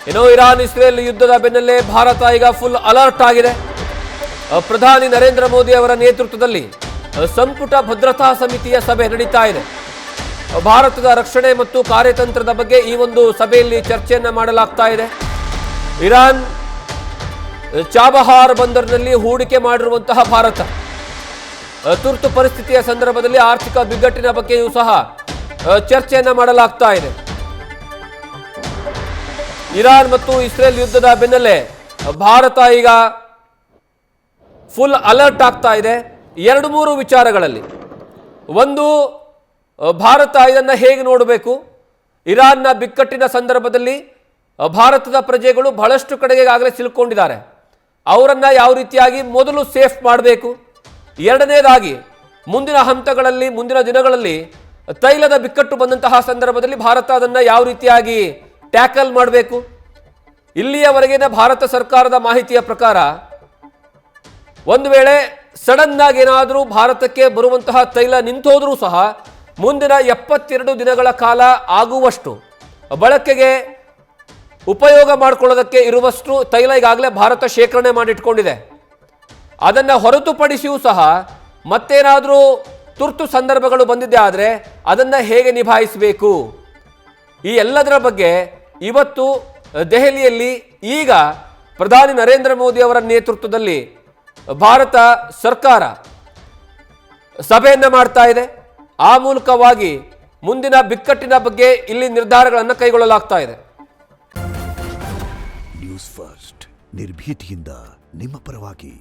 ಇನ್ನು Iran Israel ಯುದ್ಧದ ಬೆನ್ನಲ್ಲೇ ಭಾರತ ಈಗ ಫುಲ್ ಅಲರ್ಟ್ ಆಗಿದೆ. ಪ್ರಧಾನಿ ನರೇಂದ್ರ ಮೋದಿ ಅವರ ನೇತೃತ್ವದಲ್ಲಿ ಸಂಪುಟ ಭದ್ರತಾ ಸಮಿತಿಯ ಸಭೆ ನಡೀತಾ ಇದೆ. ಭಾರತದ ರಕ್ಷಣೆ ಮತ್ತು ಕಾರ್ಯತಂತ್ರದ ಬಗ್ಗೆ ಈ ಒಂದು ಸಭೆಯಲ್ಲಿ ಚರ್ಚೆಯನ್ನ ಮಾಡಲಾಗ್ತಾ ಇದೆ. ಇರಾನ್ ಚಾಬಹಾರ್ ಬಂದರಿನಲ್ಲಿ ಹೂಡಿಕೆ ಮಾಡಿರುವಂತಹ ಭಾರತ ತುರ್ತು ಪರಿಸ್ಥಿತಿಯ ಸಂದರ್ಭದಲ್ಲಿ ಆರ್ಥಿಕ ಬಿಕ್ಕಟ್ಟಿನ ಬಗ್ಗೆಯೂ ಸಹ ಚರ್ಚೆಯನ್ನ ಮಾಡಲಾಗ್ತಾ ಇದೆ. ಇರಾನ್ ಮತ್ತು ಇಸ್ರೇಲ್ ಯುದ್ಧದ ಬೆನ್ನಲ್ಲೇ ಭಾರತ ಈಗ ಫುಲ್ ಅಲರ್ಟ್ ಆಗ್ತಾ ಇದೆ. 2-3 ವಿಚಾರಗಳಲ್ಲಿ. ಒಂದು, ಭಾರತ ಇದನ್ನು ಹೇಗೆ ನೋಡಬೇಕು? ಇರಾನ್ನ ಬಿಕ್ಕಟ್ಟಿನ ಸಂದರ್ಭದಲ್ಲಿ ಭಾರತದ ಪ್ರಜೆಗಳು ಬಹಳಷ್ಟು ಕಡೆಗೆ ಆಗಲೇ ಸಿಲುಕೊಂಡಿದ್ದಾರೆ. ಅವರನ್ನು ಯಾವ ರೀತಿಯಾಗಿ ಮೊದಲು ಸೇಫ್ ಮಾಡಬೇಕು. ಎರಡನೇದಾಗಿ, ಮುಂದಿನ ಹಂತಗಳಲ್ಲಿ ಮುಂದಿನ ದಿನಗಳಲ್ಲಿ ತೈಲದ ಬಿಕ್ಕಟ್ಟು ಬಂದಂತಹ ಸಂದರ್ಭದಲ್ಲಿ ಭಾರತ ಅದನ್ನು ಯಾವ ರೀತಿಯಾಗಿ ಟ್ಯಾಕಲ್ ಮಾಡಬೇಕು. ಇಲ್ಲಿಯವರೆಗಿನ ಭಾರತ ಸರ್ಕಾರದ ಮಾಹಿತಿಯ ಪ್ರಕಾರ ಒಂದು ವೇಳೆ ಸಡನ್ ಆಗಿ ಏನಾದರೂ ಭಾರತಕ್ಕೆ ಬರುವಂತಹ ತೈಲ ನಿಂತೋದ್ರೂ ಸಹ ಮುಂದಿನ 72 ದಿನಗಳ ಕಾಲ ಆಗುವಷ್ಟು ಬಳಕೆಗೆ ಉಪಯೋಗ ಮಾಡಿಕೊಳ್ಳೋದಕ್ಕೆ ಇರುವಷ್ಟು ತೈಲ ಈಗಾಗಲೇ ಭಾರತ ಶೇಖರಣೆ ಮಾಡಿಟ್ಕೊಂಡಿದೆ. ಅದನ್ನು ಹೊರತುಪಡಿಸಿಯೂ ಸಹ ಮತ್ತೇನಾದರೂ ತುರ್ತು ಸಂದರ್ಭಗಳು ಬಂದಿದ್ದೆ ಆದರೆ ಅದನ್ನು ಹೇಗೆ ನಿಭಾಯಿಸಬೇಕು, ಈ ಎಲ್ಲದರ ಬಗ್ಗೆ ಇವತ್ತು ದೆಹಲಿಯಲ್ಲಿ ಈಗ ಪ್ರಧಾನಿ ನರೇಂದ್ರ ಮೋದಿ ಅವರ ನೇತೃತ್ವದಲ್ಲಿ ಭಾರತ ಸರ್ಕಾರ ಸಭೆಯನ್ನು ಮಾಡ್ತಾ ಇದೆ. ಆ ಮೂಲಕವಾಗಿ ಮುಂದಿನ ಬಿಕ್ಕಟ್ಟಿನ ಬಗ್ಗೆ ಇಲ್ಲಿ ನಿರ್ಧಾರಗಳನ್ನು ಕೈಗೊಳ್ಳಲಾಗ್ತಾ ಇದೆ. ನ್ಯೂಸ್ ಫಸ್ಟ್ ನಿರ್ಭೀತಿಯಿಂದ ನಿಮ್ಮ ಪರವಾಗಿ.